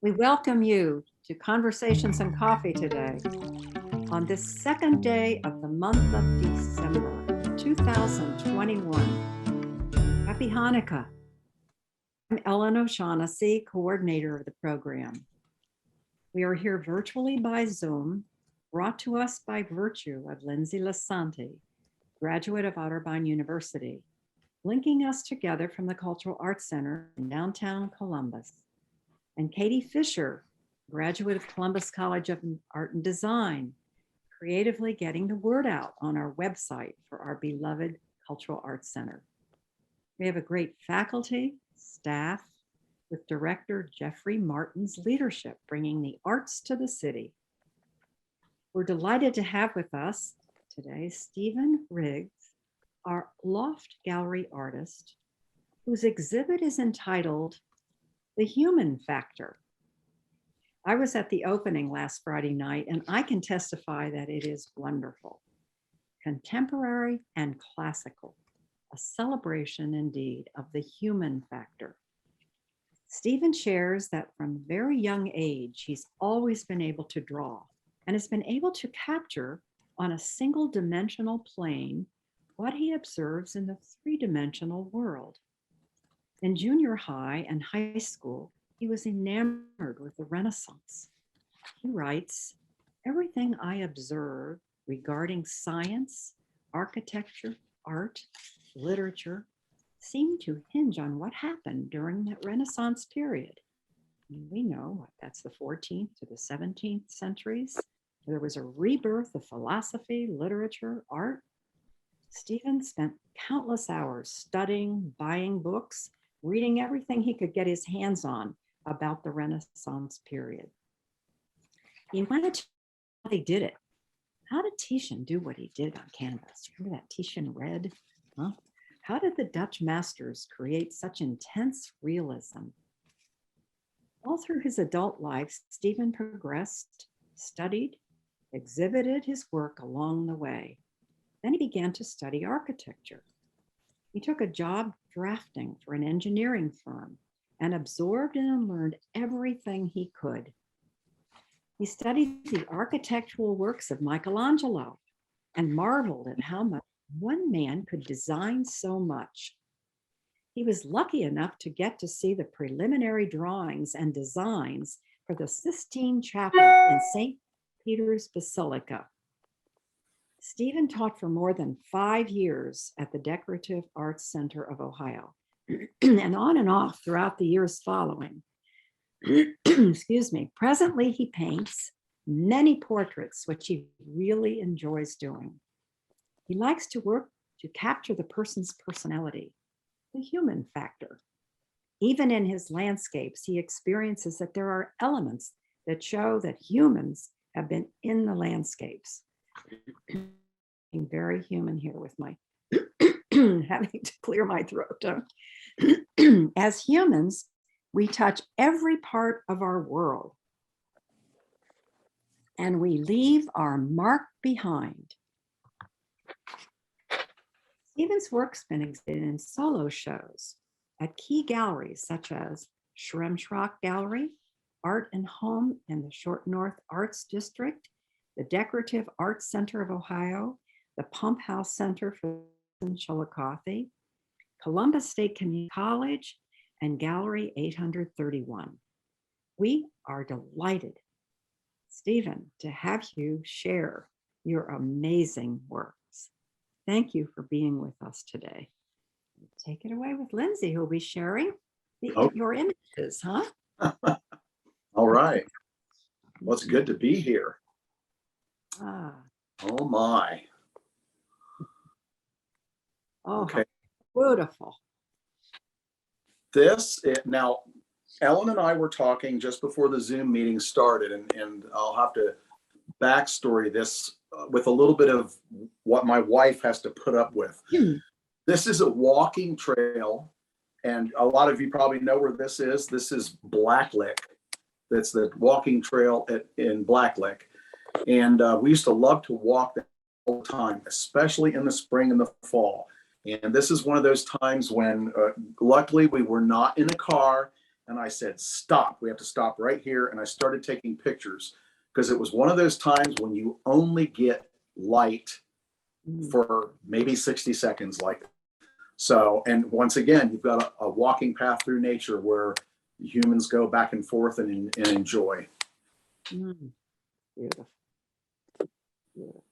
We welcome you to Conversations and Coffee today on this second day of the month of December 2021. Happy Hanukkah. I'm Ellen O'Shaughnessy, coordinator of the program. We are here virtually by Zoom, brought to us by virtue of Lindsay Lasante, graduate of Otterbein University, linking us together from the Cultural Arts Center in downtown Columbus. And Katie Fisher, graduate of Columbus College of Art and Design, creatively getting the word out on our website for our beloved Cultural Arts Center. We have a great faculty, staff, with Director Jeffrey Martin's leadership, bringing the arts to the city. We're delighted to have with us today Stephen Riggs, our Loft Gallery artist, whose exhibit is entitled The Human Factor. I was at the opening last Friday night, and I can testify that it is wonderful. Contemporary and classical, a celebration indeed of the human factor. Stephen shares that from a very young age, he's always been able to draw and has been able to capture on a single dimensional plane what he observes in the three-dimensional world. In junior high and high school, he was enamored with the Renaissance. He writes, "Everything I observe regarding science, architecture, art, literature, seemed to hinge on what happened during that Renaissance period." And we know that's the 14th to the 17th centuries. There was a rebirth of philosophy, literature, art. Stephen spent countless hours studying, buying books, reading everything he could get his hands on about the Renaissance period. He wanted to know how they did it. How did Titian do what he did on canvas? Remember that Titian red? Huh? How did the Dutch masters create such intense realism? All through his adult life, Stephen progressed, studied, exhibited his work along the way. Then he began to study architecture. He took a job drafting for an engineering firm and absorbed and learned everything he could. He studied the architectural works of Michelangelo and marveled at how much one man could design so much. He was lucky enough to get to see the preliminary drawings and designs for the Sistine Chapel in St. Peter's Basilica. Stephen taught for more than 5 years at the Decorative Arts Center of Ohio, and on and off throughout the years following. Excuse me. Presently, he paints many portraits, which he really enjoys doing. He likes to work to capture the person's personality, the human factor. Even in his landscapes, he experiences that there are elements that show that humans have been in the landscapes. Being very human here with my having to clear my throat. As humans, we touch every part of our world and we leave our mark behind. Stephen's work's been exhibited in solo shows at key galleries such as Schremschrock Gallery, Art and Home in the Short North Arts District, the Decorative Arts Center of Ohio, the Pump House Center for Chillicothe, Columbus State Community College, and Gallery 831. We are delighted, Stephen, to have you share your amazing works. Thank you for being with us today. Take it away with Lindsay, who'll be sharing your images, huh? All right. Well, it's good to be here. Oh my. Oh, okay. Beautiful. Now, Ellen and I were talking just before the Zoom meeting started, and I'll have to backstory this with a little bit of what my wife has to put up with. This is a walking trail, and a lot of you probably know where this is. This is Blacklick. That's the walking trail in Blacklick. And we used to love to walk that all the time, especially in the spring and the fall. And this is one of those times when luckily we were not in a car And I said, stop, we have to stop right here. And I started taking pictures because it was one of those times when you only get light for maybe 60 seconds. So, and once again, you've got a walking path through nature where humans go back and forth and enjoy. Beautiful. Beautiful.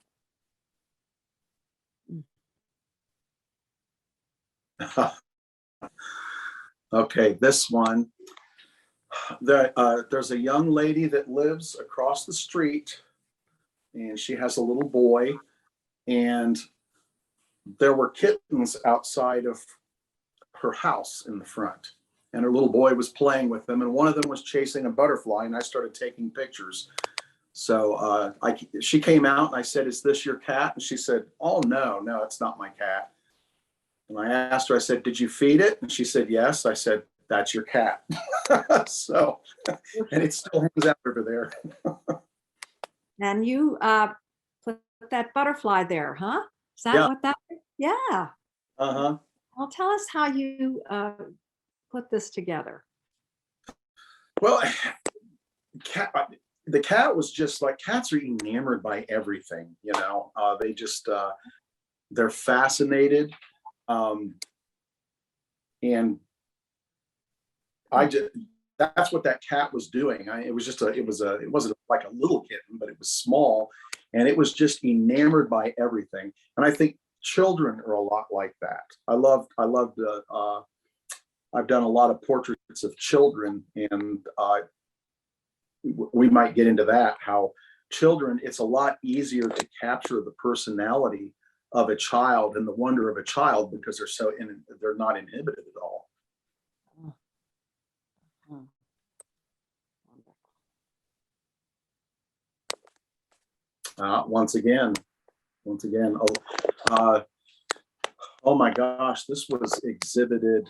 Okay, this one. There's a young lady that lives across the street, and she has a little boy, and there were kittens outside of her house in the front, and her little boy was playing with them, and one of them was chasing a butterfly, and I started taking pictures. So she came out, and I said, "Is this your cat?" And she said, "Oh, no, it's not my cat." And I asked her, I said, "Did you feed it?" And she said, "Yes." I said, "That's your cat." So, and it still hangs out over there. And you put that butterfly there, huh? Is that Yeah. what that is? Yeah. Uh-huh. Well, tell us how you put this together. Well, the cat was just like, cats are enamored by everything, they just, they're fascinated. And that's what that cat was doing. It wasn't like a little kitten, but it was small, and it was just enamored by everything. And I think children are a lot like that. I've done a lot of portraits of children, and we might get into that, how children, it's a lot easier to capture the personality of a child and the wonder of a child because they're not inhibited at all. Once again, oh my gosh, this was exhibited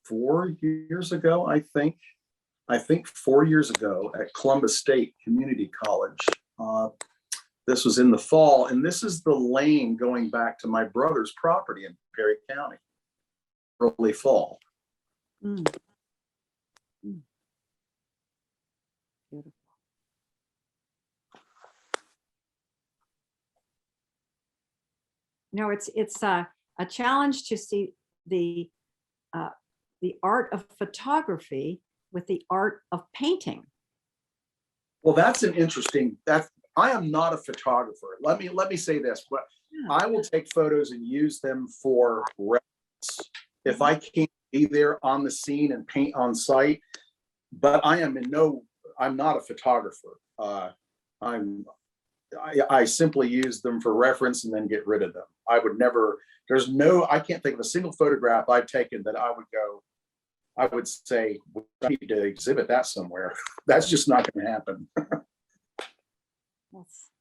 4 years ago, I think 4 years ago at Columbus State Community College. This was in the fall, and this is the lane going back to my brother's property in Perry County, early fall. Beautiful. No, it's a challenge to see the art of photography with the art of painting. Well, that's an interesting. I am not a photographer. Let me say this, but I will take photos and use them for reference if I can't be there on the scene and paint on site. But I'm not a photographer. I simply use them for reference and then get rid of them. I would never. I can't think of a single photograph I've taken that I would say I need to exhibit that somewhere. That's just not going to happen. That's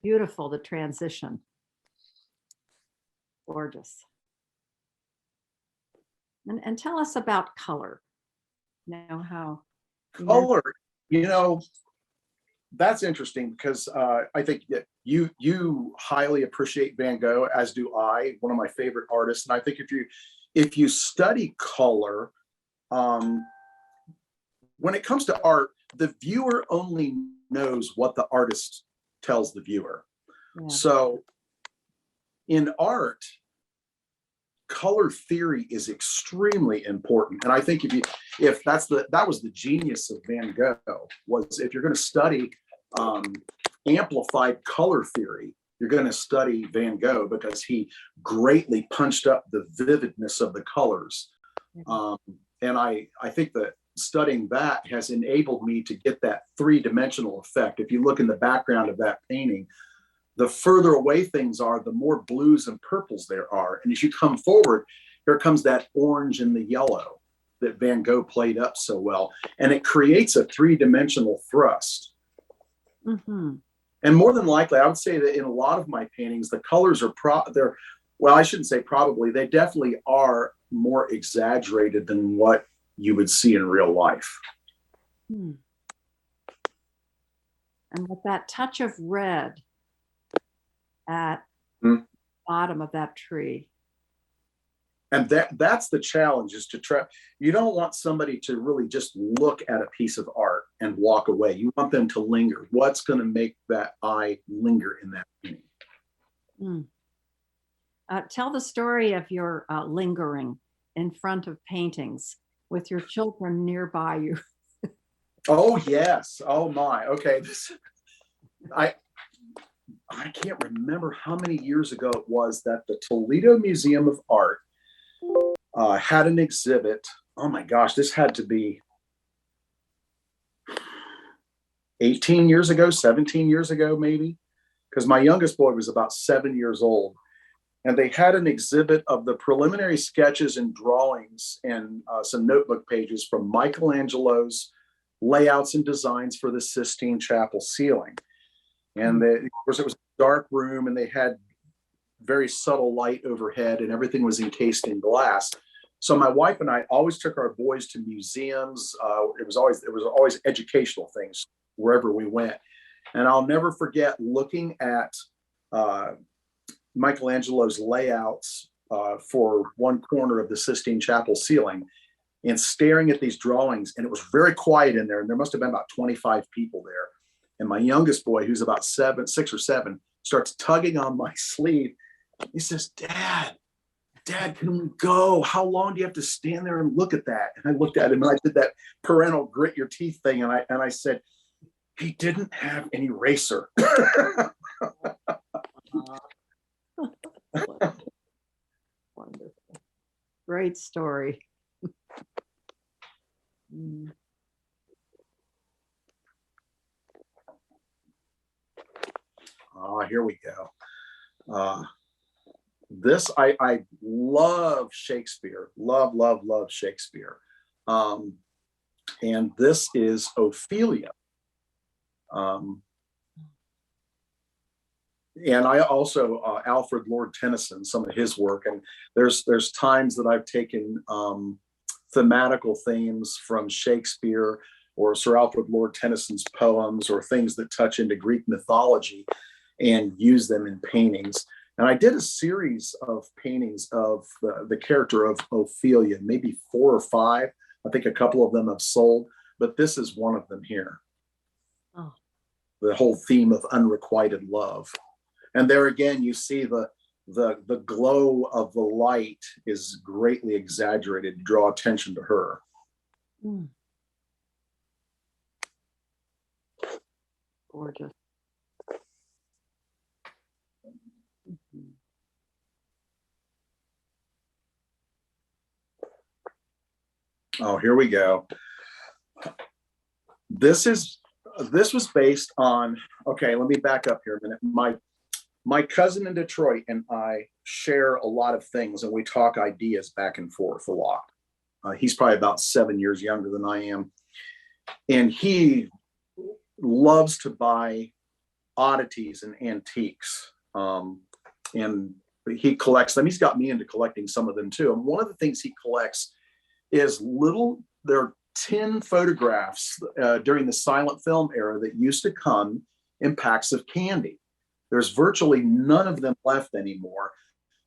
beautiful, the transition. Gorgeous. And tell us about color. How color, that's interesting because I think that you highly appreciate Van Gogh, as do I, one of my favorite artists. And I think if you study color, when it comes to art, the viewer only knows what the artist tells the viewer. Yeah. So in art, color theory is extremely important. And I think that was the genius of Van Gogh, was if you're going to study amplified color theory, you're going to study Van Gogh, because he greatly punched up the vividness of the colors. And I think that studying that has enabled me to get that three-dimensional effect. If you look in the background of that painting, the further away things are, the more blues and purples there are. And as you come forward, here comes that orange and the yellow that Van Gogh played up so well. And it creates a three-dimensional thrust. Mm-hmm. And more than likely, I would say that in a lot of my paintings, the colors are I shouldn't say probably, they definitely are more exaggerated than what you would see in real life. And with that touch of red at the bottom of that tree, And that's the challenge, is to try. You don't want somebody to really just look at a piece of art and walk away. You want them to linger. What's going to make that eye linger in that painting? Mm. Tell the story of your lingering in front of paintings with your children nearby you. Oh yes. Oh my. Okay. I can't remember how many years ago it was that the Toledo Museum of Art had an exhibit. Oh my gosh, this had to be 18 years ago, 17 years ago, maybe, because my youngest boy was about 7 years old. And they had an exhibit of the preliminary sketches and drawings and some notebook pages from Michelangelo's layouts and designs for the Sistine Chapel ceiling. And of course, it was a dark room, and they had very subtle light overhead, and everything was encased in glass. So my wife and I always took our boys to museums. It was always educational things wherever we went. And I'll never forget looking at Michelangelo's layouts for one corner of the Sistine Chapel ceiling and staring at these drawings. And it was very quiet in there. And there must have been about 25 people there. And my youngest boy, who's about 6 or 7, starts tugging on my sleeve. He says, Dad, can we go? How long do you have to stand there and look at that? And I looked at him and I did that parental grit your teeth thing. And I said, he didn't have an eraser. Wonderful. Great story. Oh, here we go. This, I love Shakespeare. Love Shakespeare. And this is Ophelia. And I also Alfred Lord Tennyson, some of his work. And there's times that I've taken thematical themes from Shakespeare or Sir Alfred Lord Tennyson's poems or things that touch into Greek mythology and use them in paintings. And I did a series of paintings of the character of Ophelia, maybe 4 or 5. I think a couple of them have sold, but this is one of them here. Oh. The whole theme of unrequited love. And there again, you see the glow of the light is greatly exaggerated to draw attention to her. Gorgeous. Oh, here we go. This was based on, okay, let me back up here a minute. My cousin in Detroit and I share a lot of things, and we talk ideas back and forth a lot. He's probably about 7 years younger than I am. And he loves to buy oddities and antiques. And he collects them. He's got me into collecting some of them too. And one of the things he collects is there are 10 photographs during the silent film era that used to come in packs of candy. There's virtually none of them left anymore,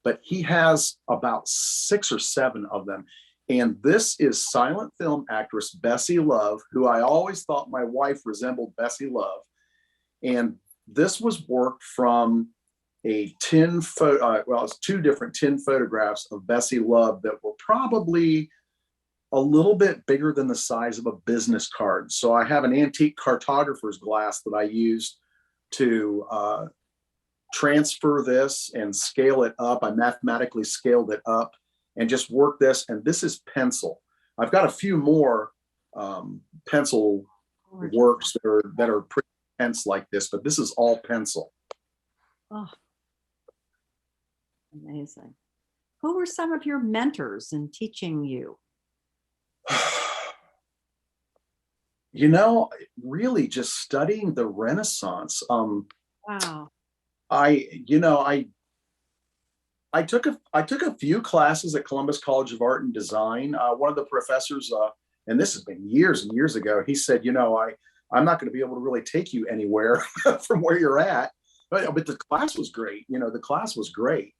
but he has about 6 or 7 of them. And this is silent film actress Bessie Love, who I always thought my wife resembled Bessie Love. And this was work from a 10 photo, well, it's 2 different 10 photographs of Bessie Love that were probably a little bit bigger than the size of a business card. So I have an antique cartographer's glass that I used to transfer this and scale it up. I mathematically scaled it up and just work this. And this is pencil. I've got a few more pencil works that are pretty intense like this, but this is all pencil. Oh, amazing. Who were some of your mentors in teaching you? You know, really just studying the Renaissance. Wow. I took a few classes at Columbus College of Art and Design. One of the professors, and this has been years and years ago, he said, I'm not going to be able to really take you anywhere from where you're at. But the class was great. The class was great.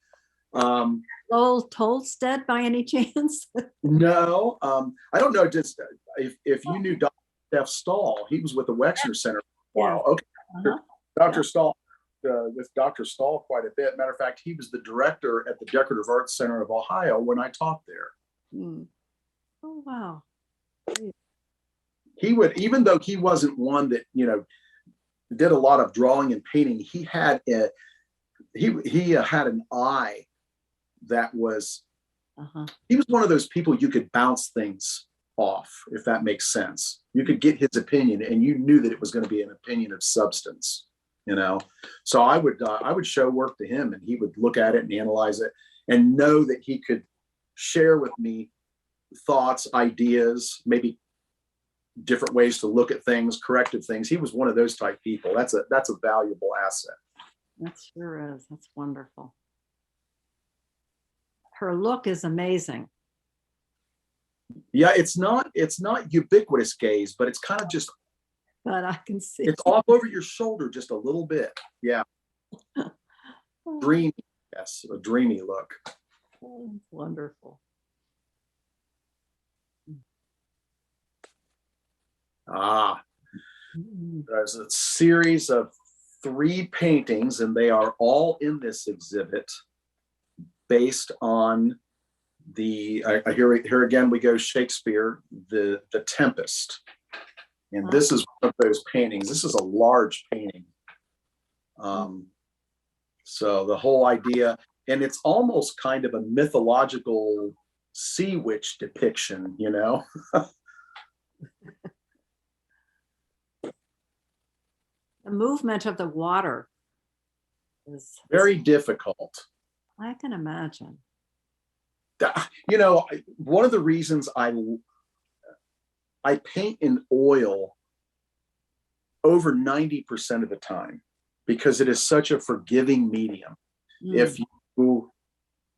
Um, Lowell Tolstead by any chance? no, I don't know. Just if you knew Dr. Steph Stahl, he was with the Wexner Center for a while. Okay, Uh-huh. Dr. Stahl, with Dr. Stahl quite a bit. Matter of fact, he was the director at the Decorative Arts Center of Ohio when I taught there. Hmm. Oh, wow. He would, even though he wasn't one that, did a lot of drawing and painting, he had an eye that was, he was one of those people you could bounce things off, if that makes sense. You could get his opinion and you knew that it was going to be an opinion of substance, So I would show work to him and he would look at it and analyze it and know that he could share with me thoughts, ideas, maybe different ways to look at things, corrective things. He was one of those type people. That's a valuable asset. That sure is. That's wonderful. Her look is amazing. Yeah, it's not ubiquitous gaze, but it's kind of just, but I can see it's off over your shoulder just a little bit. Yeah. Dreamy, yes, a dreamy look. Oh, wonderful. There's a series of 3 paintings, and they are all in this exhibit based on here again we go Shakespeare, the Tempest. And this is one of those paintings. This is a large painting. So the whole idea, and it's almost kind of a mythological sea witch depiction, The movement of the water is very difficult. I can imagine. One of the reasons I paint in oil over 90% of the time, because it is such a forgiving medium. If you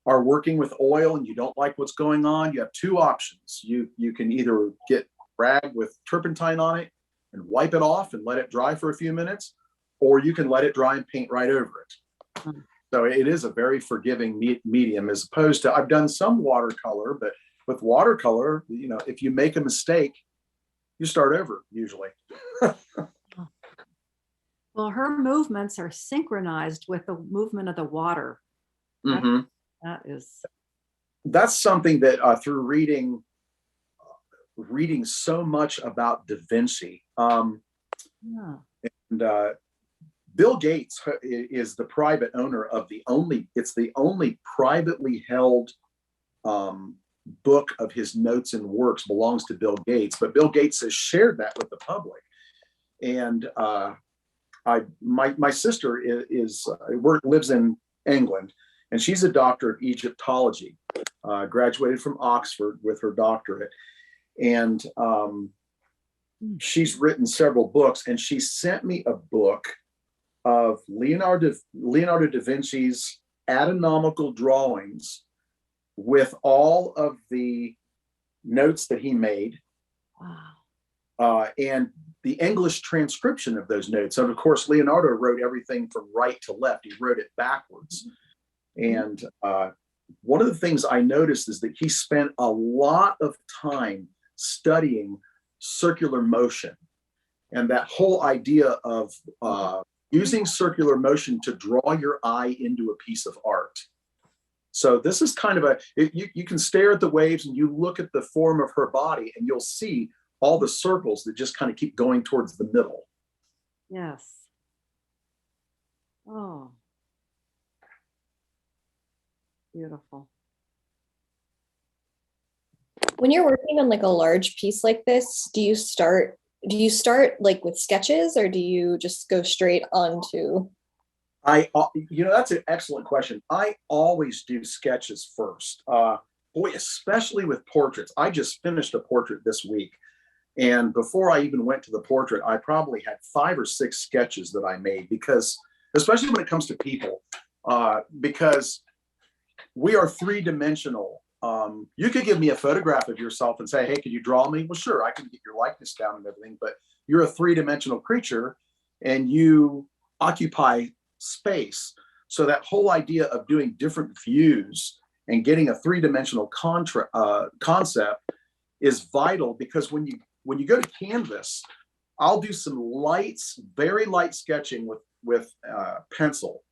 are working with oil and you don't like what's going on, you have 2 options. You can either get rag with turpentine on it and wipe it off and let it dry for a few minutes, or you can let it dry and paint right over it. So it is a very forgiving medium, as opposed to, I've done some watercolor, but with watercolor, if you make a mistake, you start over usually. Well, her movements are synchronized with the movement of the water. That's something that through reading so much about Da Vinci, and Bill Gates is the private owner of the only privately held book of his notes and works belongs to Bill Gates, but Bill Gates has shared that with the public. And my sister lives in England, and she's a doctor of Egyptology, graduated from Oxford with her doctorate. And she's written several books, and she sent me a book of Leonardo da Vinci's anatomical drawings with all of the notes that he made. And the English transcription of those notes. And of course, Leonardo wrote everything from right to left. He wrote it backwards. And one of the things I noticed is that he spent a lot of time studying circular motion, and that whole idea of using circular motion to draw your eye into a piece of art. So this is kind of you can stare at the waves and you look at the form of her body and you'll see all the circles that just kind of keep going towards the middle. Yes. Oh, beautiful. When you're working on like a large piece like this, do you start like with sketches, or do you just go straight onto? That's an excellent question. I always do sketches first. Boy, especially with portraits. I just finished a portrait this week. And before I even went to the portrait, I probably had 5 or 6 sketches that I made, because, especially when it comes to people, because we are 3-dimensional. You could give me a photograph of yourself and say, hey, could you draw me? Well, sure, I can get your likeness down and everything, but you're a 3-dimensional creature and you occupy space. So that whole idea of doing different views and getting a three-dimensional concept is vital, because when you go to canvas, I'll do some very light sketching with pencil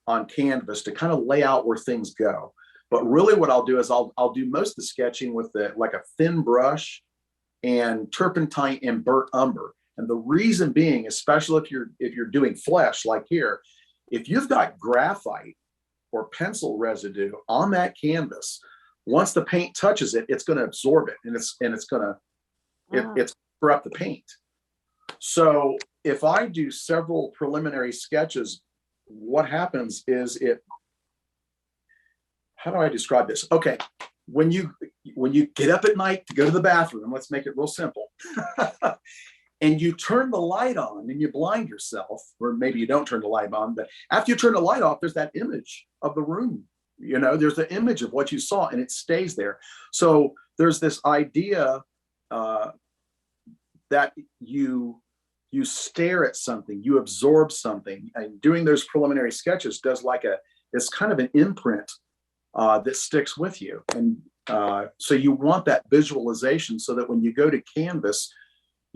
on canvas to kind of lay out where things go. But really what I'll do is I'll do most of the sketching with like a thin brush and turpentine and burnt umber. And the reason being, especially if you're doing flesh like here, if you've got graphite or pencil residue on that canvas, once the paint touches it, it's going to absorb it, and it's going to it's cover up the paint. So if I do several preliminary sketches, what happens is how do I describe this? Okay, when you get up at night to go to the bathroom, let's make it real simple. And you turn the light on and you blind yourself, or maybe you don't turn the light on, but after you turn the light off, there's that image of the room. There's the image of what you saw, and it stays there. So there's this idea that you stare at something, you absorb something, and doing those preliminary sketches does it's kind of an imprint that sticks with you. And so you want that visualization so that when you go to canvas,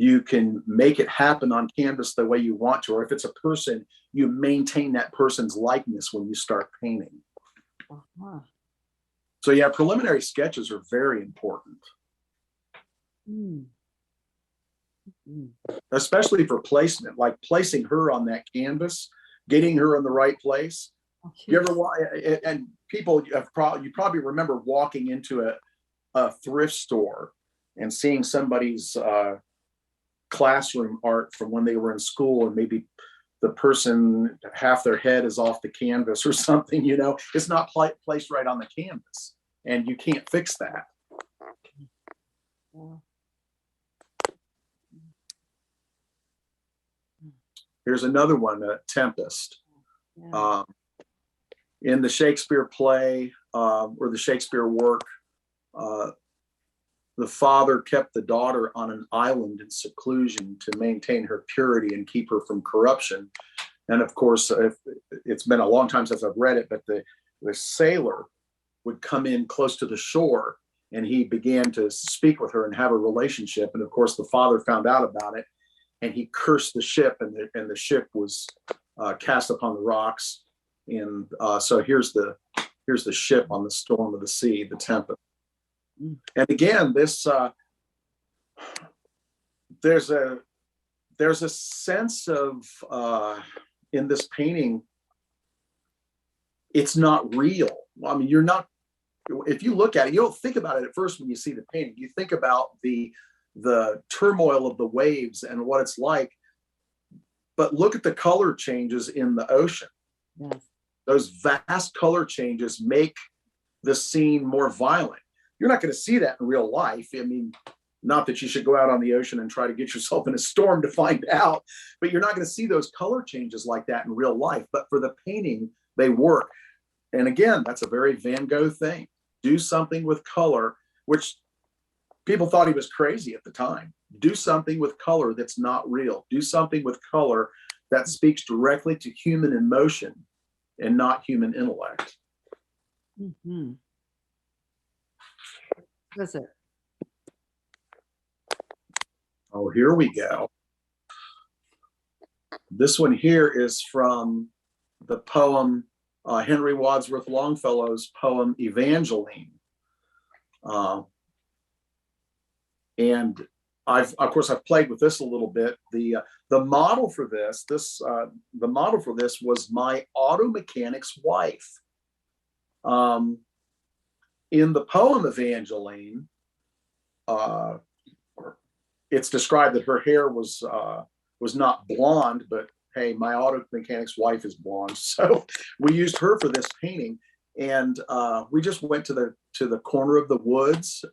you can make it happen on canvas the way you want to. Or if it's a person, you maintain that person's likeness when you start painting. Uh-huh. So yeah, preliminary sketches are very important. Mm. Especially for placement, like placing her on that canvas, getting her in the right place. You ever and people you probably remember walking into a thrift store and seeing somebody's classroom art from when they were in school, and maybe the person, half their head is off the canvas or something, it's not placed right on the canvas, and you can't fix that. Yeah. Here's another one, Tempest. Yeah. In the Shakespeare play or the Shakespeare work, the father kept the daughter on an island in seclusion to maintain her purity and keep her from corruption. And of course, it's been a long time since I've read it, but the sailor would come in close to the shore, and he began to speak with her and have a relationship. And of course, the father found out about it, and he cursed the ship, and the ship was cast upon the rocks. And so here's the ship on the storm of the sea, the tempest. And again, this there's a sense of in this painting, it's not real. I mean, if you look at it, you don't think about it at first when you see the painting. You think about the turmoil of the waves and what it's like, but look at the color changes in the ocean. Yes. Those vast color changes make the scene more violent. You're not going to see that in real life. I mean, not that you should go out on the ocean and try to get yourself in a storm to find out, but you're not going to see those color changes like that in real life. But for the painting, they work. And again, that's a very Van Gogh thing. Do something with color, which people thought he was crazy at the time. Do something with color that's not real. Do something with color that speaks directly to human emotion and not human intellect. Mm-hmm. What is it? Oh, here we go. This one here is from the poem, Henry Wadsworth Longfellow's poem, Evangeline. And I've played with this a little bit. The model for this was my auto mechanic's wife. In the poem Evangeline, it's described that her hair was not blonde, but hey, my auto mechanic's wife is blonde, so we used her for this painting, and we just went to the corner of the woods,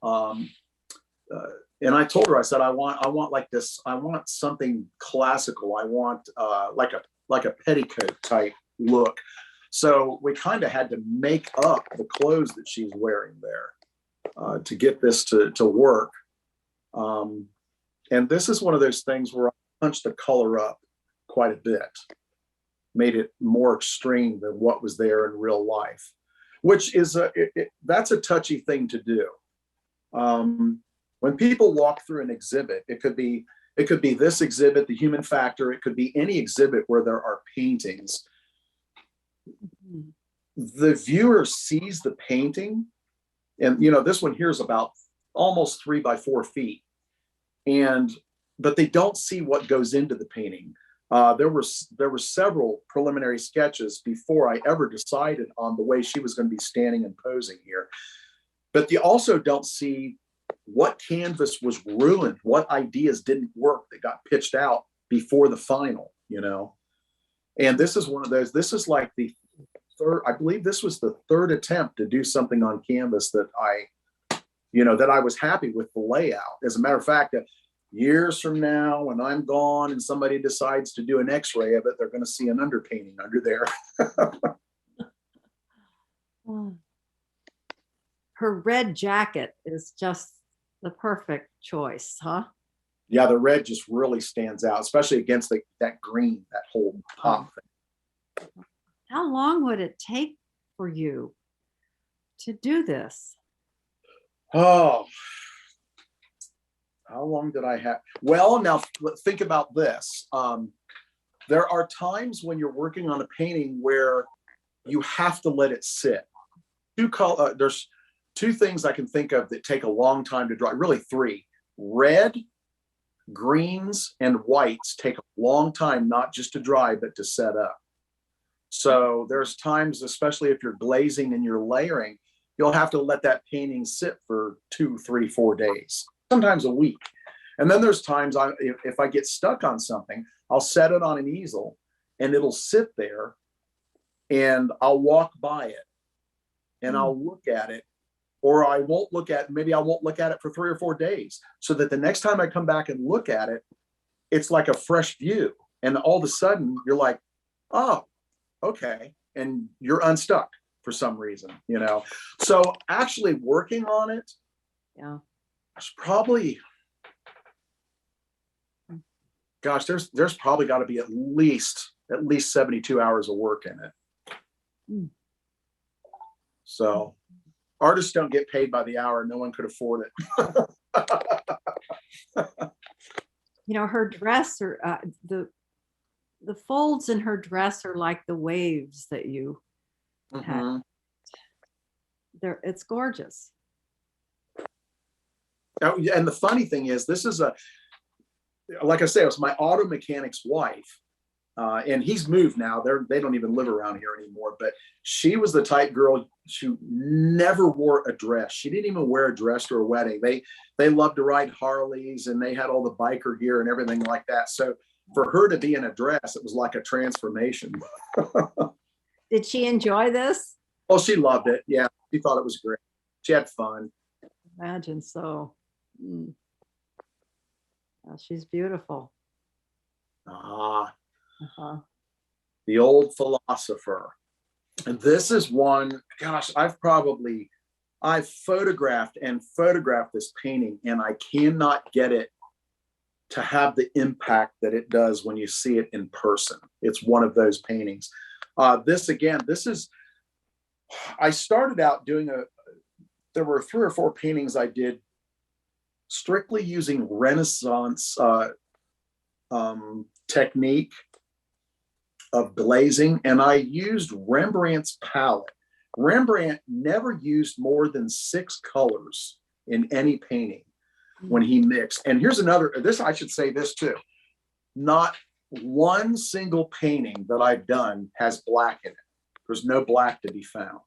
and I told her, I said, I want like this, I want something classical, I want like a petticoat type look. So we kind of had to make up the clothes that she's wearing there to get this to work. And this is one of those things where I punch the color up quite a bit. made it more extreme than what was there in real life, which is that's a touchy thing to do. When people walk through an exhibit, it could be this exhibit, the human factor. It could be any exhibit where there are paintings. The viewer sees the painting, and this one here is about almost 3 by 4 feet, but they don't see what goes into the painting. There were several preliminary sketches before I ever decided on the way she was going to be standing and posing here. But they also don't see what canvas was ruined, what ideas didn't work that got pitched out before the final, And this is one of those. This is like the third, I believe this was the third attempt to do something on canvas that I was happy with the layout. As a matter of fact, years from now, when I'm gone and somebody decides to do an X-ray of it, they're going to see an underpainting under there. Her red jacket is just the perfect choice, huh? Yeah, the red just really stands out, especially against that green, that whole top thing. How long would it take for you to do this? Oh, how long did I have? Well, now think about this. There are times when you're working on a painting where you have to let it sit. There's 2 things I can think of that take a long time to dry, really 3. Red, greens, and whites take a long time, not just to dry, but to set up. So there's times, especially if you're glazing and you're layering, you'll have to let that painting sit for 2, 3, 4 days, sometimes a week. And then there's times if I get stuck on something, I'll set it on an easel and it'll sit there, and I'll walk by it and I'll look at it, or I won't look at, maybe I won't look at it for 3 or 4 days, so that the next time I come back and look at it, it's like a fresh view. And all of a sudden you're like, oh, okay. And you're unstuck for some reason, So actually working on it, it's probably, gosh, there's probably got to be at least 72 hours of work in it. So artists don't get paid by the hour. No one could afford it. Her dress, or the folds in her dress are like the waves that you had. It's gorgeous. Oh, yeah, and the funny thing is, this is like I say, it was my auto mechanic's wife. And he's moved now. They don't even live around here anymore. But she was the type girl who never wore a dress. She didn't even wear a dress to a wedding. They loved to ride Harleys, and they had all the biker gear and everything like that. So for her to be in a dress, it was like a transformation. Did she enjoy this? Oh, she loved it. Yeah, she thought it was great. She had fun. Imagine so. Well, she's beautiful. The Old Philosopher. And this is one, gosh, I've photographed this painting, and I cannot get it to have the impact that it does when you see it in person. It's one of those paintings. I started out doing there were 3 or 4 paintings I did strictly using Renaissance technique of glazing, and I used Rembrandt's palette. Rembrandt never used more than 6 colors in any painting when he mixed. And here's I should say this too. Not one single painting that I've done has black in it. There's no black to be found.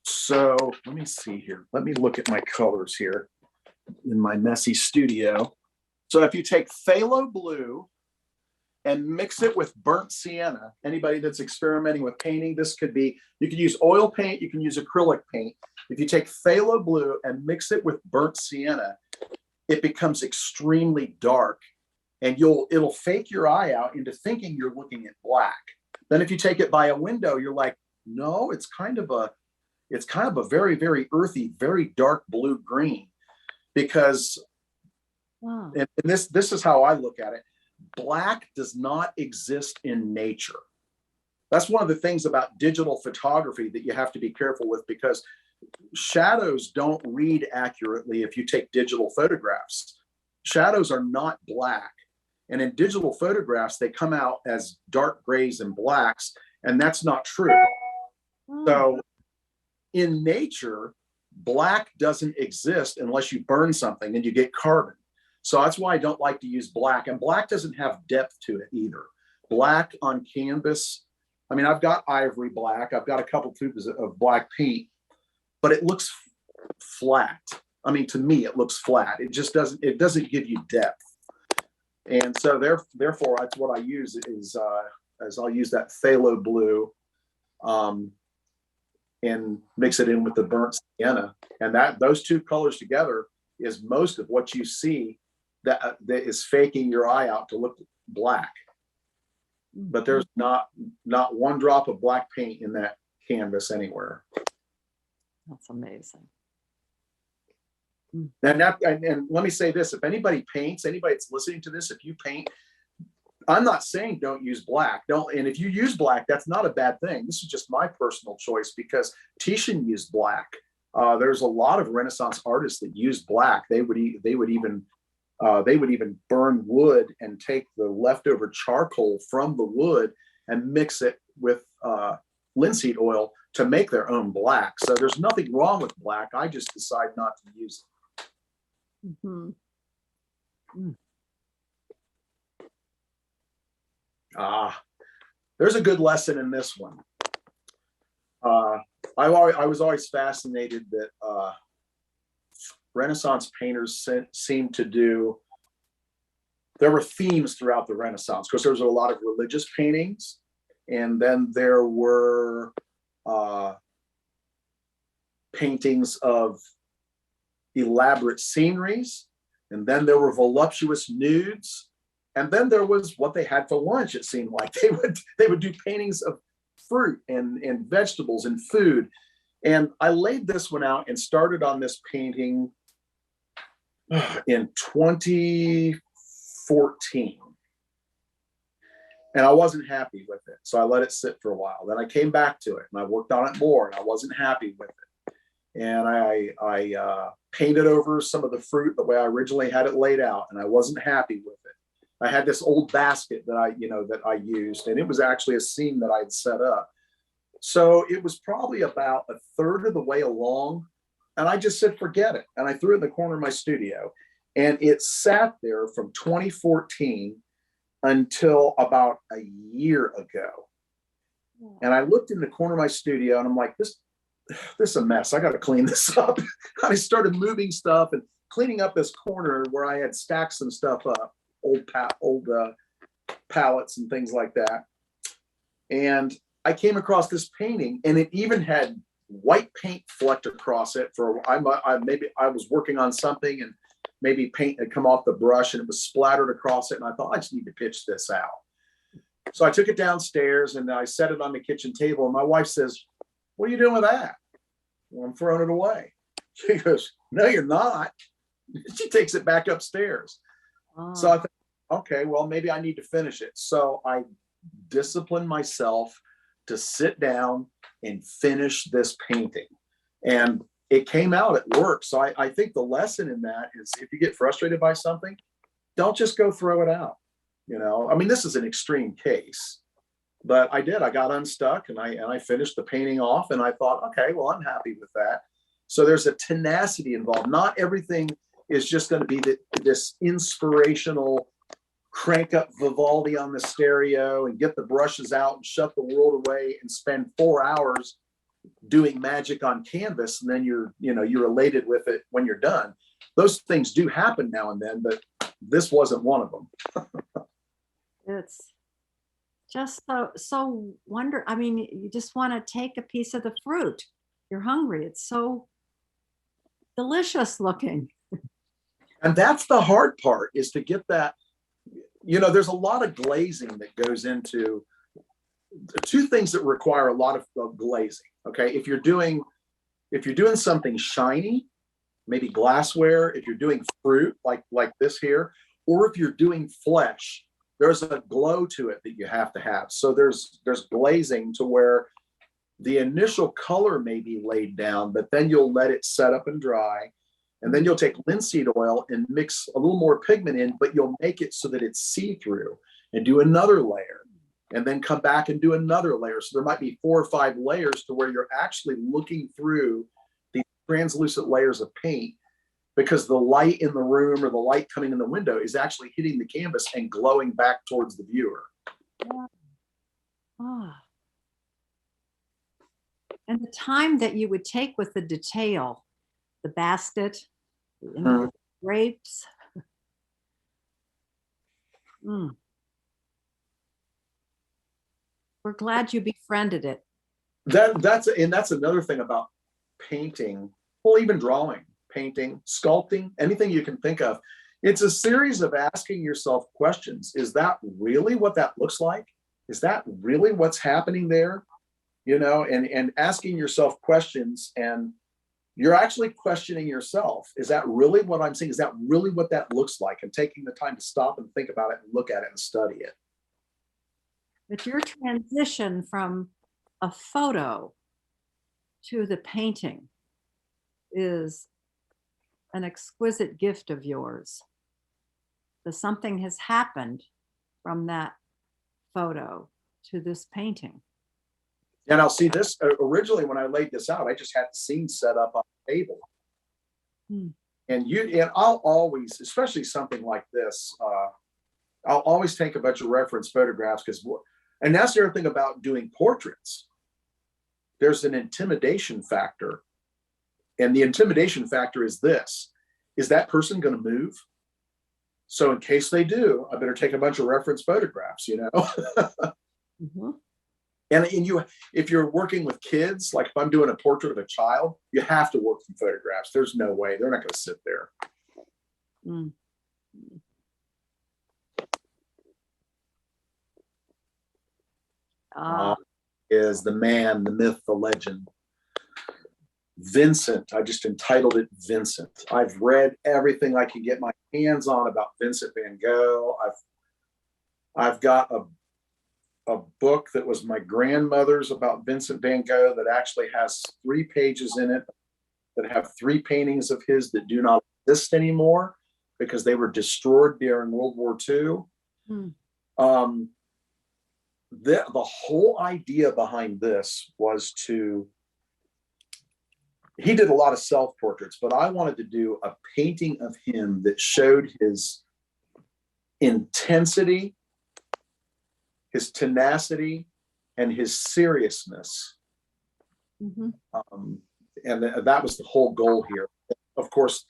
So let me see here. Let me look at my colors here in my messy studio. So if you take phthalo blue and mix it with burnt sienna, anybody that's experimenting with painting, you can use oil paint, you can use acrylic paint. If you take phthalo blue and mix it with burnt sienna, it becomes extremely dark, and it'll fake your eye out into thinking you're looking at black. Then if you take it by a window, you're like, no, it's kind of a very, very earthy, very dark blue green. Because and this is how I look at it. black does not exist in nature. That's one of the things about digital photography that you have to be careful with, because shadows don't read accurately if you take digital photographs. Shadows are not black. And in digital photographs, they come out as dark grays and blacks, and that's not true. So in nature, black doesn't exist unless you burn something and you get carbon. So that's why I don't like to use black. And black doesn't have depth to it either. Black on canvas, I mean, I've got ivory black. I've got a couple tubes of black paint, but it looks flat. I mean, to me, it looks flat. It just doesn't give you depth. And so therefore, that's what I use is I'll use that phthalo blue and mix it in with the burnt sienna. And those two colors together is most of what you see that is faking your eye out to look black. But there's not one drop of black paint in that canvas anywhere. That's amazing. And let me say this, if anybody paints, anybody that's listening to this, if you paint, I'm not saying don't use black. And if you use black, that's not a bad thing. This is just my personal choice because Titian used black. There's a lot of Renaissance artists that used black. They would even burn wood and take the leftover charcoal from the wood and mix it with linseed oil to make their own black. So there's nothing wrong with black. I just decide not to use it. Mm-hmm. There's a good lesson in this one. I was always fascinated that Renaissance painters seemed to do, there were themes throughout the Renaissance, because there was a lot of religious paintings, and then there were paintings of elaborate sceneries, and then there were voluptuous nudes, and then there was what they had for lunch. It seemed like they would do paintings of fruit and vegetables and food. And I laid this one out and started on this painting in 2014. And I wasn't happy with it. So I let it sit for a while. Then I came back to it and I worked on it more, and I wasn't happy with it. And I painted over some of the fruit the way I originally had it laid out, and I wasn't happy with it. I had this old basket that I used, and it was actually a scene that I'd set up. So it was probably about a third of the way along, and I just said, forget it. And I threw it in the corner of my studio, and it sat there from 2014 until about a year ago. And I looked in the corner of my studio, and I'm like, this is a mess. I got to clean this up. I started moving stuff and cleaning up this corner where I had stacked some stuff up, old pallets and things like that. And I came across this painting, and it even had white paint flecked across it. Maybe I was working on something, and maybe paint had come off the brush and it was splattered across it. And I thought, I just need to pitch this out. So I took it downstairs and I set it on the kitchen table. And my wife says, "What are you doing with that?" "Well, I'm throwing it away." She goes, "No, you're not." She takes it back upstairs. So I thought, okay, well, maybe I need to finish it. So I disciplined myself to sit down and finish this painting. And it came out, it worked. So I think the lesson in that is, if you get frustrated by something, don't just go throw it out. I mean, this is an extreme case, but I got unstuck and I finished the painting off, and I thought, okay, well, I'm happy with that. So there's a tenacity involved. Not everything is just going to be this inspirational crank up Vivaldi on the stereo and get the brushes out and shut the world away and spend 4 hours doing magic on canvas, and then you're elated with it when you're done. Those things do happen now and then, but this wasn't one of them. It's just so wonder. I mean, you just want to take a piece of the fruit. You're hungry. It's so delicious looking. And that's the hard part, is to get that. There's a lot of glazing that goes into two things that require a lot of glazing. Okay, if you're doing something shiny, maybe glassware, if you're doing fruit like this here, or if you're doing flesh, there's a glow to it that you have to have. So there's glazing to where the initial color may be laid down, but then you'll let it set up and dry. And then you'll take linseed oil and mix a little more pigment in, but you'll make it so that it's see-through and do another layer and then come back and do another layer. So there might be 4 or 5 layers to where you're actually looking through these translucent layers of paint, because the light in the room or the light coming in the window is actually hitting the canvas and glowing back towards the viewer. Yeah. Ah. And the time that you would take with the detail, the basket, the individual grapes. Mm. We're glad you befriended it. That's another thing about painting, well, even drawing, painting, sculpting, anything you can think of. It's a series of asking yourself questions. Is that really what that looks like? Is that really what's happening there? You know, and asking yourself questions, and you're actually questioning yourself. Is that really what I'm seeing? Is that really what that looks like? And taking the time to stop and think about it and look at it and study it. But your transition from a photo to the painting is an exquisite gift of yours. That something has happened from that photo to this painting. And I'll see this originally when I laid this out, I just had the scene set up on the table. And I'll always, especially something like this, I'll always take a bunch of reference photographs, and that's the other thing about doing portraits. There's an intimidation factor. And the intimidation factor is this: is that person going to move? So in case they do, I better take a bunch of reference photographs, you know? Mm-hmm. And if you're working with kids, like if I'm doing a portrait of a child, you have to work from photographs. There's no way. They're not going to sit there. Mm. Is the man, the myth, the legend. Vincent. I just entitled it Vincent. I've read everything I can get my hands on about Vincent Van Gogh. I've got a book that was my grandmother's about Vincent Van Gogh that actually has 3 pages in it that have 3 paintings of his that do not exist anymore because they were destroyed during World War II. The whole idea behind this was he did a lot of self-portraits, but I wanted to do a painting of him that showed his intensity, his tenacity, and his seriousness. Mm-hmm. And that was the whole goal here. Of course,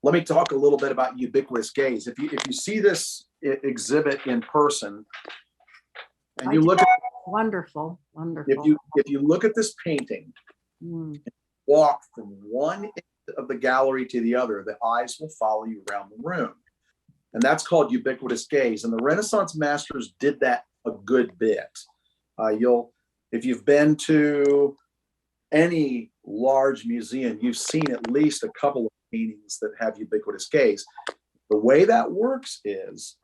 let me talk a little bit about Ubiquitous Gays. If you see this exhibit in person, and you look at wonderful. If you look at this painting, walk from one end of the gallery to the other, the eyes will follow you around the room. And that's called Ubiquitous Gays. And the Renaissance masters did that a good bit. If you've been to any large museum, you've seen at least a couple of paintings that have Ubiquitous Gays. The way that works is,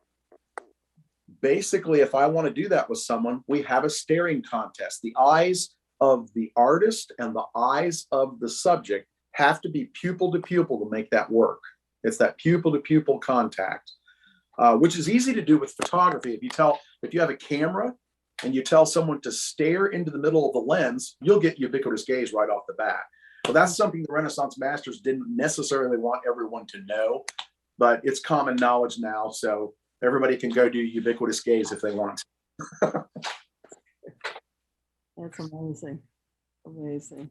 basically, if I want to do that with someone, we have a staring contest. The eyes of the artist and the eyes of the subject have to be pupil to pupil to make that work. It's that pupil to pupil contact, which is easy to do with photography. If you have a camera and you tell someone to stare into the middle of the lens, you'll get Ubiquitous Gaze right off the bat. Well, that's something the Renaissance masters didn't necessarily want everyone to know, but it's common knowledge now. So everybody can go do Ubiquitous Gaze if they want. That's amazing. Amazing.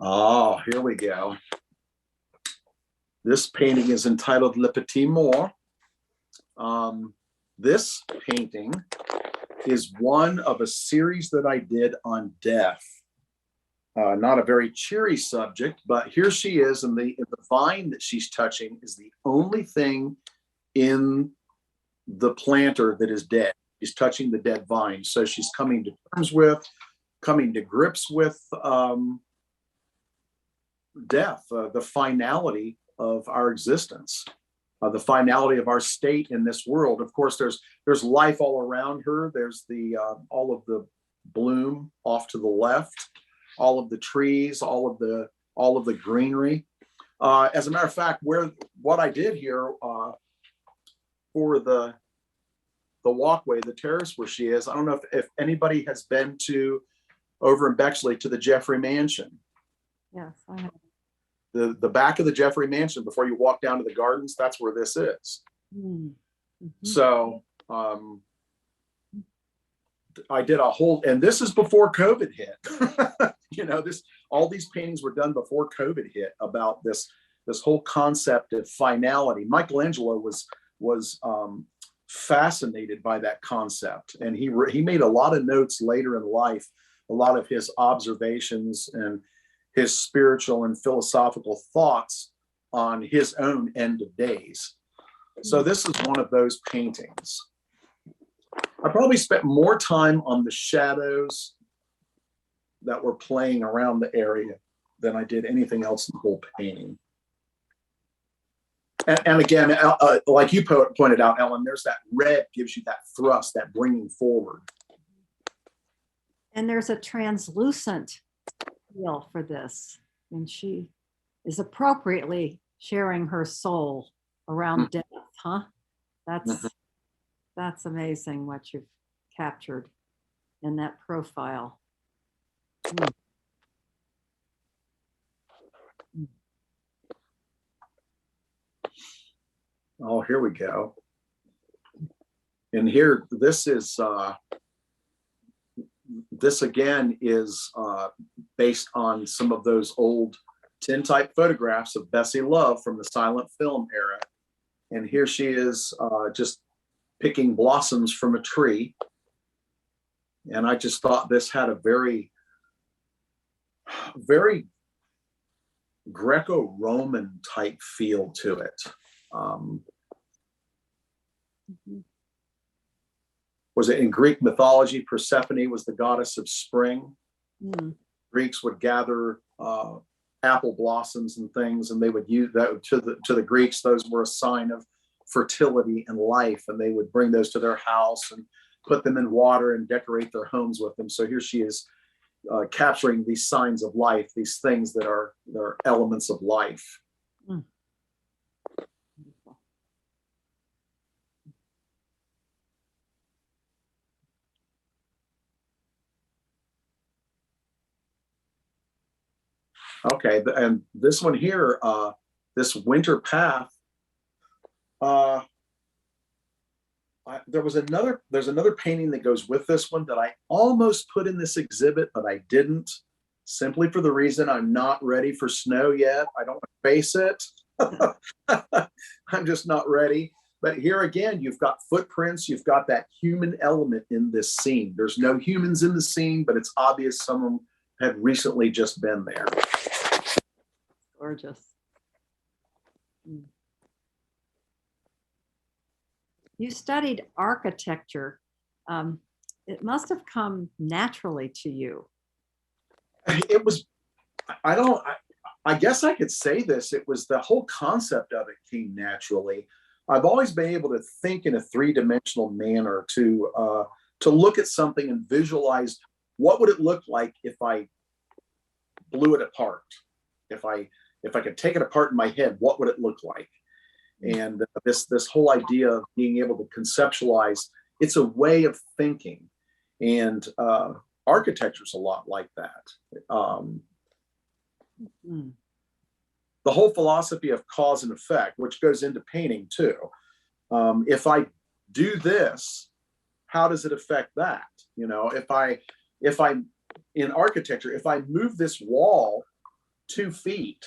Oh, here we go. This painting is entitled Le Petit Mort. This painting is one of a series that I did on death. Not a very cheery subject, but here she is, and the vine that she's touching is the only thing in the planter that is dead. She's touching the dead vine. So she's coming to grips with death, the finality of our existence, the finality of our state in this world. Of course, there's life all around her. There's the all of the bloom off to the left, all of the trees, all of the greenery. As a matter of fact, what I did here for the walkway, the terrace where she is, I don't know if anybody has been over in Bexley to the Jeffrey Mansion. Yes, I have. The back of the Jeffrey Mansion, before you walk down to the gardens, that's where this is. Mm-hmm. So I did a whole, and this is before COVID hit. All these paintings were done before COVID hit, about this whole concept of finality. Michelangelo was fascinated by that concept, and he made a lot of notes later in life, a lot of his observations and his spiritual and philosophical thoughts on his own end of days. So this is one of those paintings. I probably spent more time on the shadows that were playing around the area than I did anything else in the whole painting. And again, like you pointed out, Ellen, there's that red gives you that thrust, that bringing forward. And there's a translucent feel for this. And she is appropriately sharing her soul around death, huh? That's amazing what you've captured in that profile. Oh, here we go. And here, this again is based on some of those old tintype photographs of Bessie Love from the silent film era. And here she is just picking blossoms from a tree. And I just thought this had a very, very Greco-Roman type feel to it. Was it in Greek mythology? Persephone was the goddess of spring. Greeks would gather apple blossoms and things, and they would use that to the Greeks. Those were a sign of fertility and life, and they would bring those to their house and put them in water and decorate their homes with them. So here she is capturing these signs of life, these things that are elements of life. Okay, and this one here, this winter path, there's another painting that goes with this one that I almost put in this exhibit, but I didn't, simply for the reason I'm not ready for snow yet. I don't want to face it. I'm just not ready. But here again, you've got footprints, you've got that human element in this scene. There's no humans in the scene, but it's obvious someone had recently just been there. Gorgeous. You studied architecture. It must have come naturally to you. It was, I guess I could say this, it was the whole concept of it came naturally. I've always been able to think in a three-dimensional manner, to look at something and visualize what would it look like if I blew it apart. If I could take it apart in my head, what would it look like? And this whole idea of being able to conceptualize, it's a way of thinking. And architecture is a lot like that. The whole philosophy of cause and effect, which goes into painting too. If I do this, how does it affect that? You know, if I'm in architecture, if I move this wall 2 feet,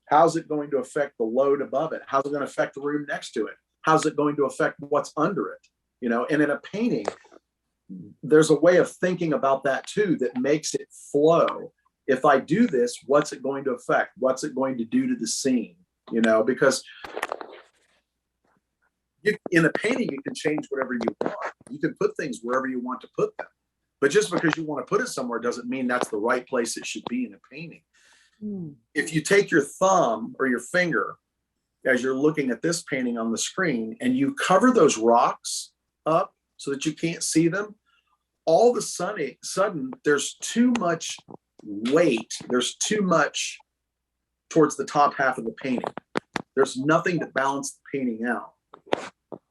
how's it going to affect the load above it? How's it going to affect the room next to it? How's it going to affect what's under it? You know, and in a painting, there's a way of thinking about that too that makes it flow. If I do this, what's it going to affect? What's it going to do to the scene? You know, because in a painting, you can change whatever you want. You can put things wherever you want to put them. But just because you want to put it somewhere doesn't mean that's the right place it should be in a painting. If you take your thumb or your finger as you're looking at this painting on the screen, and you cover those rocks up so that you can't see them, all of a sudden there's too much weight. There's too much towards the top half of the painting. There's nothing to balance the painting out.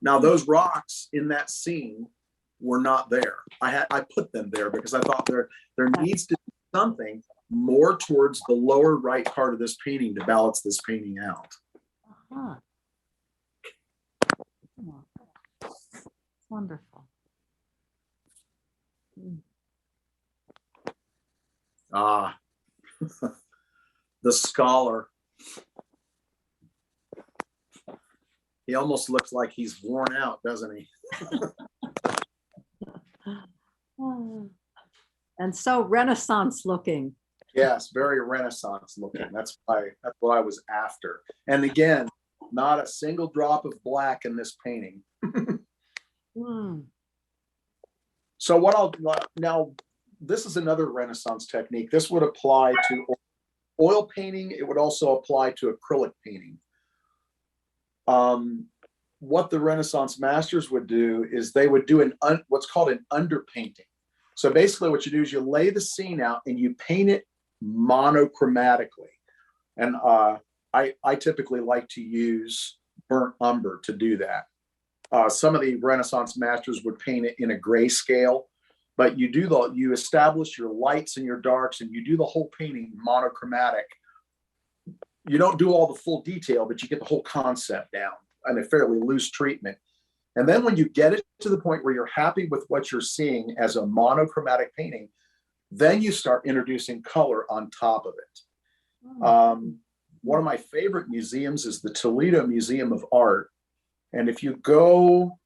Now, those rocks in that scene were not there. I put them there because I thought there needs to be something more towards the lower right part of this painting to balance this painting out. Uh-huh. Oh, wonderful. Ah, the scholar. He almost looks like he's worn out, doesn't he? And so Renaissance looking. Yes, very Renaissance looking. That's what I was after. And again, not a single drop of black in this painting. So now this is another Renaissance technique. This would apply to oil painting. It would also apply to acrylic painting. What the Renaissance masters would do is they would do what's called an underpainting. So basically what you do is you lay the scene out and you paint it monochromatically. And I typically like to use burnt umber to do that. Some of the Renaissance masters would paint it in a grayscale, but you establish your lights and your darks, and you do the whole painting monochromatic. You don't do all the full detail, but you get the whole concept down and a fairly loose treatment. And then when you get it to the point where you're happy with what you're seeing as a monochromatic painting, then you start introducing color on top of it. One of my favorite museums is the Toledo Museum of Art. And if you go,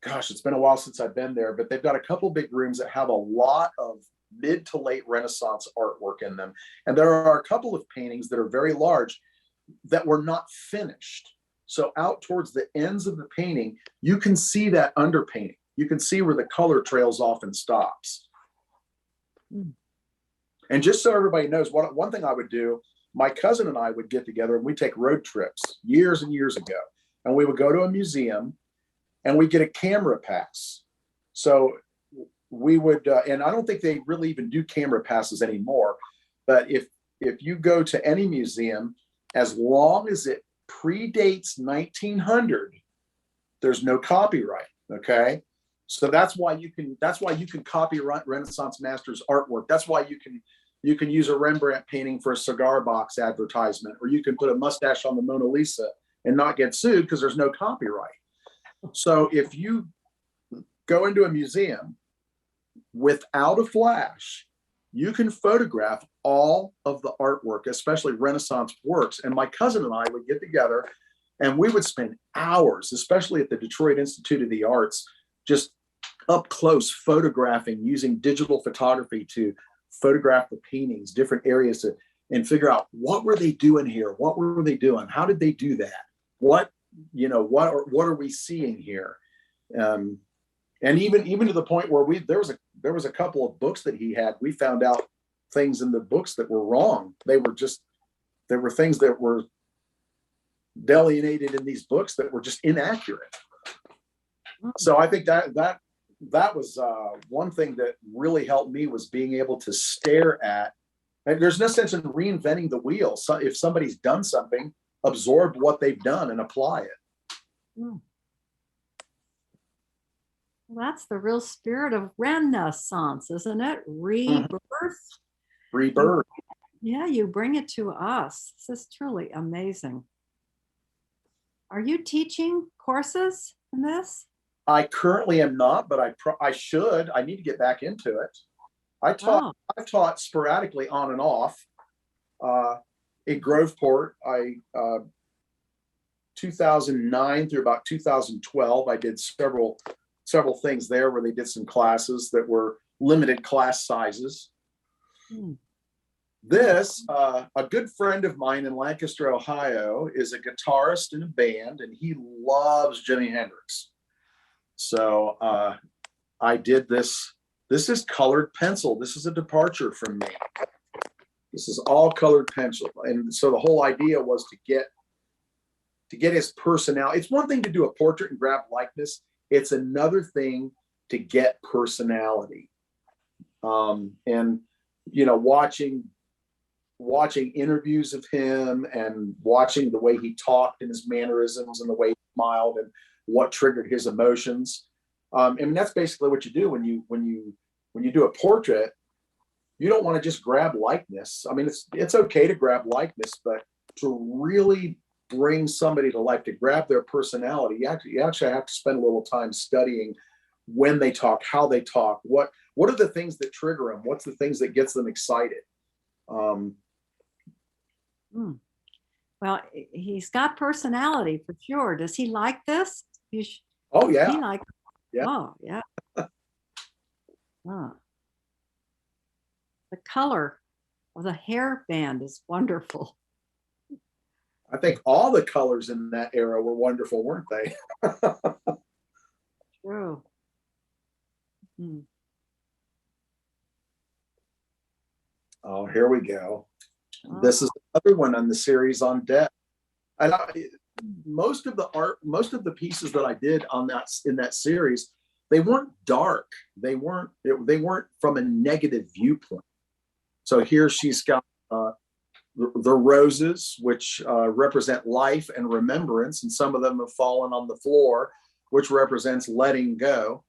gosh, it's been a while since I've been there, but they've got a couple big rooms that have a lot of mid to late Renaissance artwork in them. And there are a couple of paintings that are very large that were not finished. So out towards the ends of the painting, you can see that underpainting. You can see where the color trails off and stops. And just so everybody knows, one thing I would do, my cousin and I would get together and we'd take road trips years and years ago. And we would go to a museum and we'd get a camera pass. So we would, and I don't think they really even do camera passes anymore, but if you go to any museum, as long as it predates 1900, there's no copyright. Okay. So that's why you can copy Renaissance masters artwork. That's why you can use a Rembrandt painting for a cigar box advertisement, or you can put a mustache on the Mona Lisa and not get sued because there's no copyright. So if you go into a museum without a flash, you can photograph all of the artwork, especially Renaissance works. And my cousin and I would get together and we would spend hours, especially at the Detroit Institute of the Arts, just up close photographing, using digital photography to photograph the paintings, different areas, and figure out what were they doing here? What were they doing? How did they do that? What are we seeing here? And even to the point where there was a couple of books that he had, we found out things in the books that were wrong. There were things that were delineated in these books that were just inaccurate. So I think that was one thing that really helped me, was being able to stare at, and there's no sense in reinventing the wheel. So if somebody's done something, absorb what they've done and apply it. Well, that's the real spirit of Renaissance, isn't it? Rebirth. Rebirth. Yeah, you bring it to us. This is truly amazing. Are you teaching courses in this? I currently am not, but I should. I need to get back into it. I've taught sporadically on and off. In Groveport, 2009 through about 2012, I did several things there where they did some classes that were limited class sizes. This, a good friend of mine in Lancaster, Ohio, is a guitarist in a band, and he loves Jimi Hendrix. So I did this. This is colored pencil. This is a departure from me. This is all colored pencil. And so the whole idea was to get to get his personality. It's one thing to do a portrait and grab likeness. It's another thing to get personality. And, you know, watching interviews of him and watching the way he talked and his mannerisms and the way he smiled and what triggered his emotions. I mean, that's basically what you do when you do a portrait. You don't want to just grab likeness. I mean, it's okay to grab likeness, but to really bring somebody to life, to grab their personality, you actually have to spend a little time studying when they talk, how they talk, what are the things that trigger them, what's the things that gets them excited. Well, he's got personality for sure. Does he like this? Oh yeah. He like. Yeah. Oh yeah. Oh. The color of the hairband is wonderful. I think all the colors in that era were wonderful, weren't they? True. Oh, here we go. This is another one on the series on death. And most of the art, most of the pieces that I did on that in that series, they weren't dark. They weren't from a negative viewpoint. So here she's got the roses, which represent life and remembrance, and some of them have fallen on the floor, which represents letting go.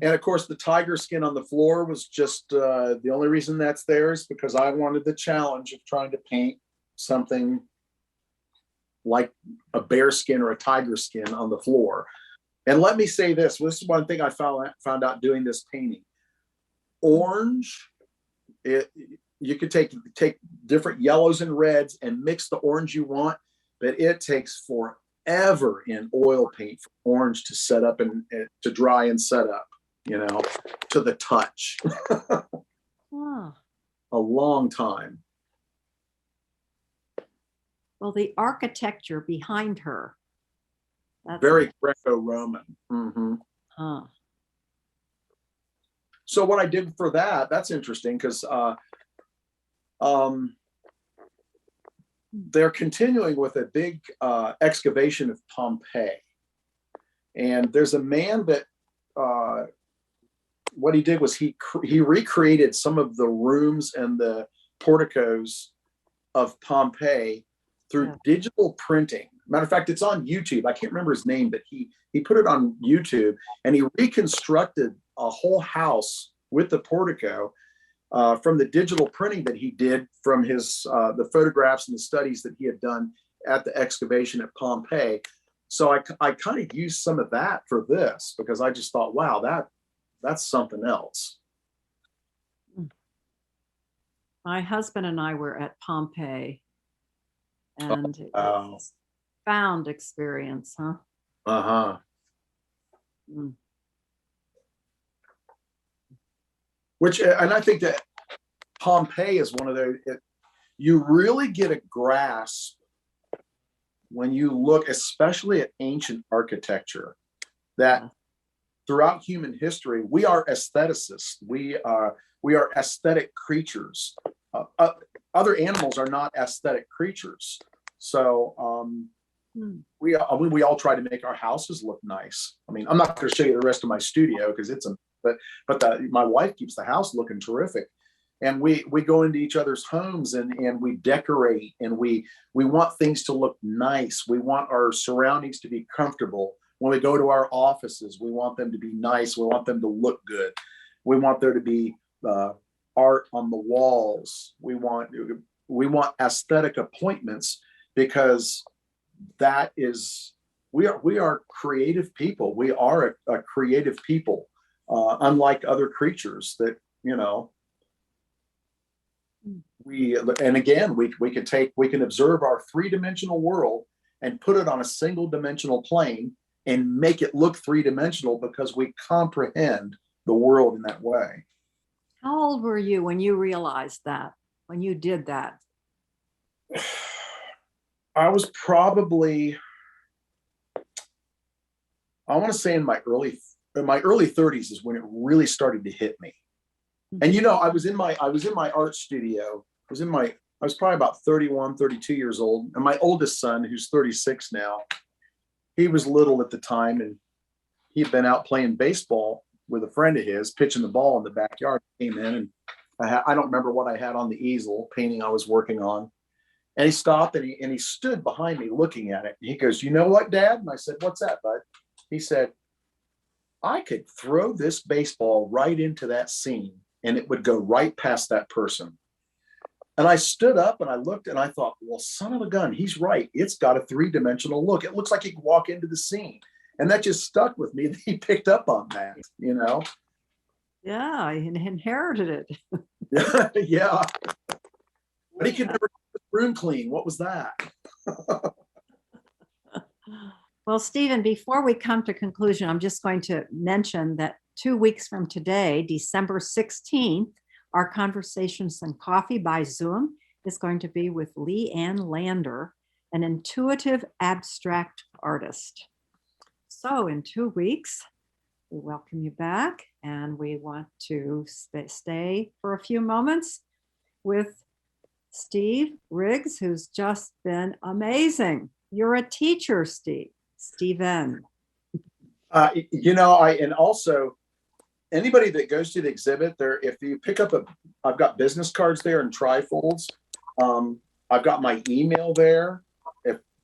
And of course, the tiger skin on the floor was just the only reason that's there is because I wanted the challenge of trying to paint something like a bear skin or a tiger skin on the floor. And let me say this is one thing I found out doing this painting. Orange, you could take different yellows and reds and mix the orange you want, but it takes forever in oil paint for orange to set up and to dry and set up, you know, to the touch. Oh. A long time. Well, the architecture behind her. Very Greco-Roman. Mm-hmm. Huh. So what I did for that's interesting because they're continuing with a big excavation of Pompeii. And there's a man that what he did was he recreated some of the rooms and the porticos of Pompeii through digital printing. Matter of fact, it's on YouTube. I can't remember his name, but he put it on YouTube and he reconstructed a whole house with the portico from the digital printing that he did from his the photographs and the studies that he had done at the excavation at Pompeii. So I kind of used some of that for this because I just thought, wow, that's something else. My husband and I were at Pompeii, and it's a profound experience, huh? Uh-huh. Which, and I think that Pompeii is one of those, you really get a grasp when you look, especially at ancient architecture, that throughout human history, we are aestheticists. We are aesthetic creatures. Other animals are not aesthetic creatures. So we all try to make our houses look nice. I mean, I'm not going to show you the rest of my studio because my wife keeps the house looking terrific. And we go into each other's homes and we decorate and we want things to look nice. We want our surroundings to be comfortable. When we go to our offices, we want them to be nice. We want them to look good. We want there to be art on the walls. We want aesthetic appointments because we are creative people. We are a creative people, unlike other creatures that, you know, we can observe our three-dimensional world and put it on a single dimensional plane and make it look three-dimensional because we comprehend the world in that way. How old were you when you realized that, when you did that? I was probably, I want to say in my early 30s is when it really started to hit me. And you know, I was in my art studio. I was in my I was probably about 31, 32 years old. And my oldest son, who's 36 now, he was little at the time, and he had been out playing baseball with a friend of his, pitching the ball in the backyard. Came in, and I don't remember what I had on the easel, painting I was working on. And he stopped, and he stood behind me looking at it. And he goes, "You know what, Dad?" And I said, "What's that, bud?" He said, "I could throw this baseball right into that scene and it would go right past that person." And I stood up and I looked and I thought, well, son of a gun, he's right. It's got a three-dimensional look. It looks like he could walk into the scene. And that just stuck with me. He picked up on that, you know? Yeah, I inherited it. Yeah. But he could never keep the room clean. What was that? Well, Stephen, before we come to conclusion, I'm just going to mention that 2 weeks from today, December 16th, our Conversations and Coffee by Zoom is going to be with Lee Ann Lander, an intuitive abstract artist. So in 2 weeks, we welcome you back, and we want to stay for a few moments with Steve Riggs, who's just been amazing. You're a teacher, Stephen. And also anybody that goes to the exhibit there, if you pick up I've got business cards there and trifolds. I've got my email there.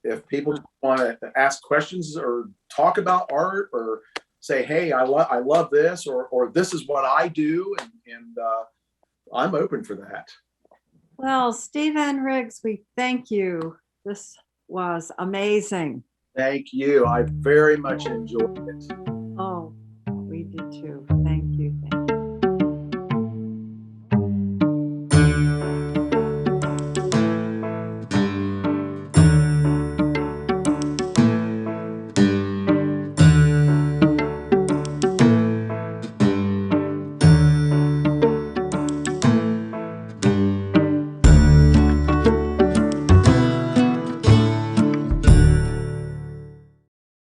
If people want to ask questions or talk about art or say, hey, I love this, or this is what I do. And I'm open for that. Well, Stephen Riggs, we thank you. This was amazing. Thank you. I very much enjoyed it.